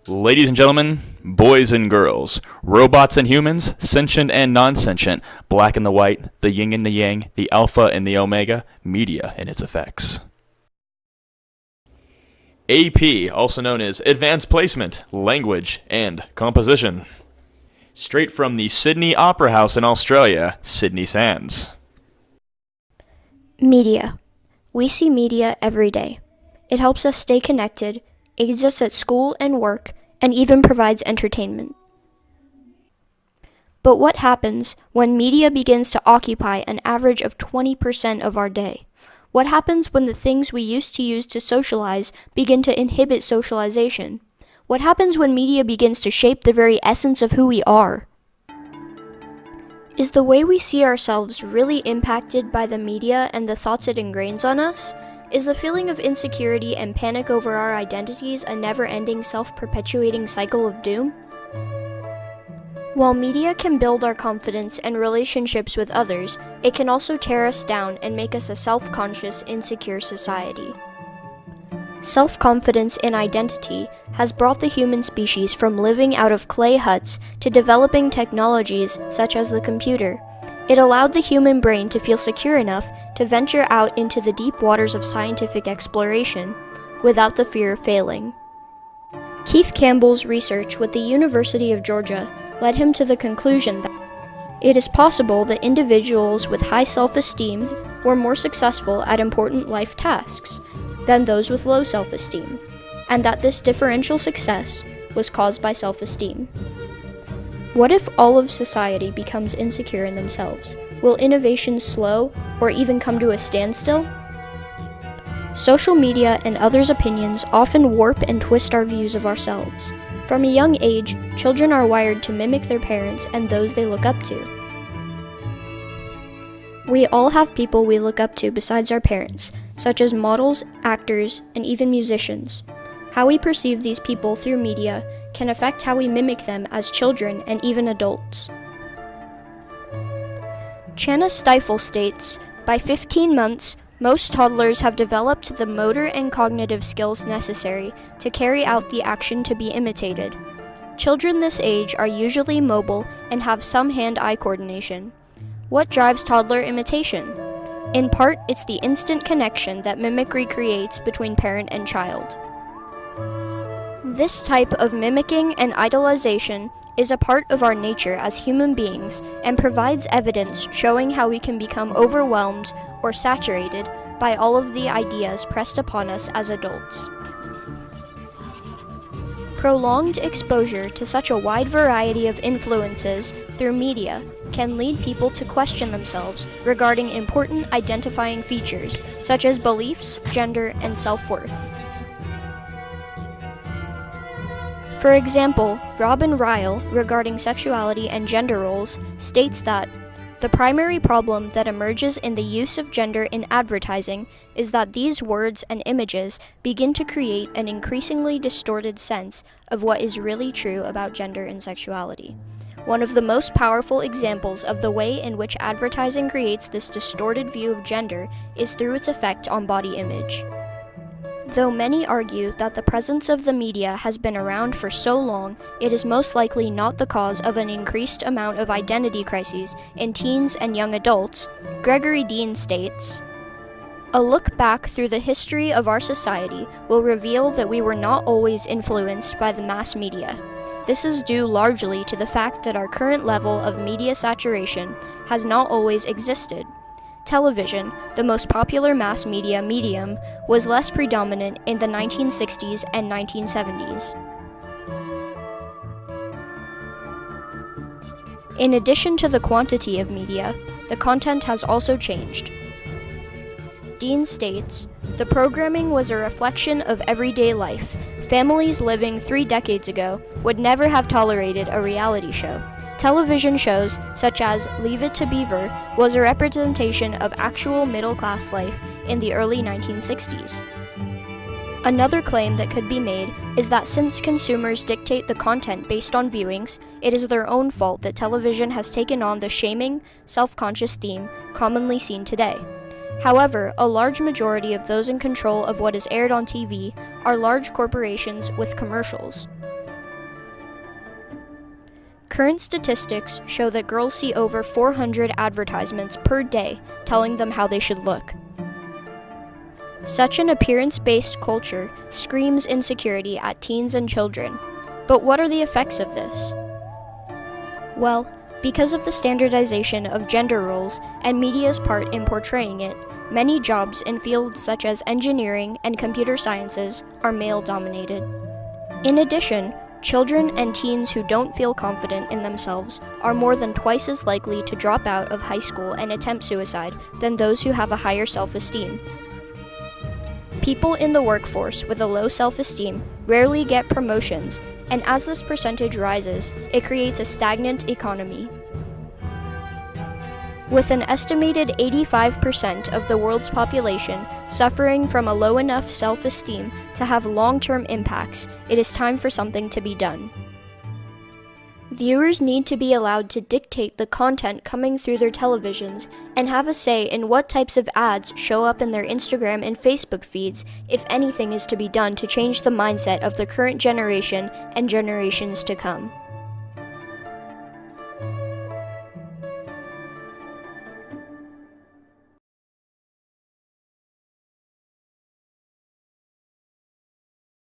Ladies and gentlemen, boys and girls, robots and humans, sentient and non-sentient, black and the white, the yin and the yang, the alpha and the omega, media and its effects. AP, also known as Advanced Placement, Language, and Composition. Straight from the Sydney Opera House in Australia, Sydney Sands. Media. We see media every day. It helps us stay connected, aids us at school and work, and even provides entertainment. But what happens when media begins to occupy an average of 20% of our day? What happens when the things we used to use to socialize begin to inhibit socialization? What happens when media begins to shape the very essence of who we are? Is the way we see ourselves really impacted by the media and the thoughts it ingrains on us? Is the feeling of insecurity and panic over our identities a never-ending self-perpetuating cycle of doom? While media can build our confidence and relationships with others, it can also tear us down and make us a self-conscious, insecure society. Self-confidence in identity has brought the human species from living out of clay huts to developing technologies such as the computer. It allowed the human brain to feel secure enough to venture out into the deep waters of scientific exploration without the fear of failing. Keith Campbell's research with the University of Georgia led him to the conclusion that it is possible that individuals with high self-esteem were more successful at important life tasks than those with low self-esteem, and that this differential success was caused by self-esteem. What if all of society becomes insecure in themselves? Will innovation slow or even come to a standstill? Social media and others' opinions often warp and twist our views of ourselves. From a young age, children are wired to mimic their parents and those they look up to. We all have people we look up to besides our parents, such as models, actors, and even musicians. How we perceive these people through media can affect how we mimic them as children and even adults. Channa Stifel states, by 15 months, most toddlers have developed the motor and cognitive skills necessary to carry out the action to be imitated. Children this age are usually mobile and have some hand-eye coordination. What drives toddler imitation? In part, it's the instant connection that mimicry creates between parent and child. This type of mimicking and idolization is a part of our nature as human beings and provides evidence showing how we can become overwhelmed or saturated by all of the ideas pressed upon us as adults. Prolonged exposure to such a wide variety of influences through media can lead people to question themselves regarding important identifying features such as beliefs, gender, and self-worth. For example, Robin Ryle, regarding sexuality and gender roles, states that the primary problem that emerges in the use of gender in advertising is that these words and images begin to create an increasingly distorted sense of what is really true about gender and sexuality. One of the most powerful examples of the way in which advertising creates this distorted view of gender is through its effect on body image. Though many argue that the presence of the media has been around for so long, it is most likely not the cause of an increased amount of identity crises in teens and young adults, Gregory Dean states, "A look back through the history of our society will reveal that we were not always influenced by the mass media. This is due largely to the fact that our current level of media saturation has not always existed. Television, the most popular mass media medium, was less predominant in the 1960s and 1970s. In addition to the quantity of media, the content has also changed." Dean states, "The programming was a reflection of everyday life. Families living 3 decades ago would never have tolerated a reality show. Television shows, such as Leave It to Beaver, was a representation of actual middle-class life in the early 1960s. Another claim that could be made is that since consumers dictate the content based on viewings, it is their own fault that television has taken on the shaming, self-conscious theme commonly seen today. However, a large majority of those in control of what is aired on TV are large corporations with commercials. Current statistics show that girls see over 400 advertisements per day telling them how they should look. Such an appearance-based culture screams insecurity at teens and children. But what are the effects of this? Well, because of the standardization of gender roles and media's part in portraying it, many jobs in fields such as engineering and computer sciences are male-dominated. In addition, children and teens who don't feel confident in themselves are more than twice as likely to drop out of high school and attempt suicide than those who have a higher self-esteem. People in the workforce with a low self-esteem rarely get promotions, and as this percentage rises, it creates a stagnant economy. With an estimated 85% of the world's population suffering from a low enough self-esteem to have long-term impacts, it is time for something to be done. Viewers need to be allowed to dictate the content coming through their televisions and have a say in what types of ads show up in their Instagram and Facebook feeds if anything is to be done to change the mindset of the current generation and generations to come.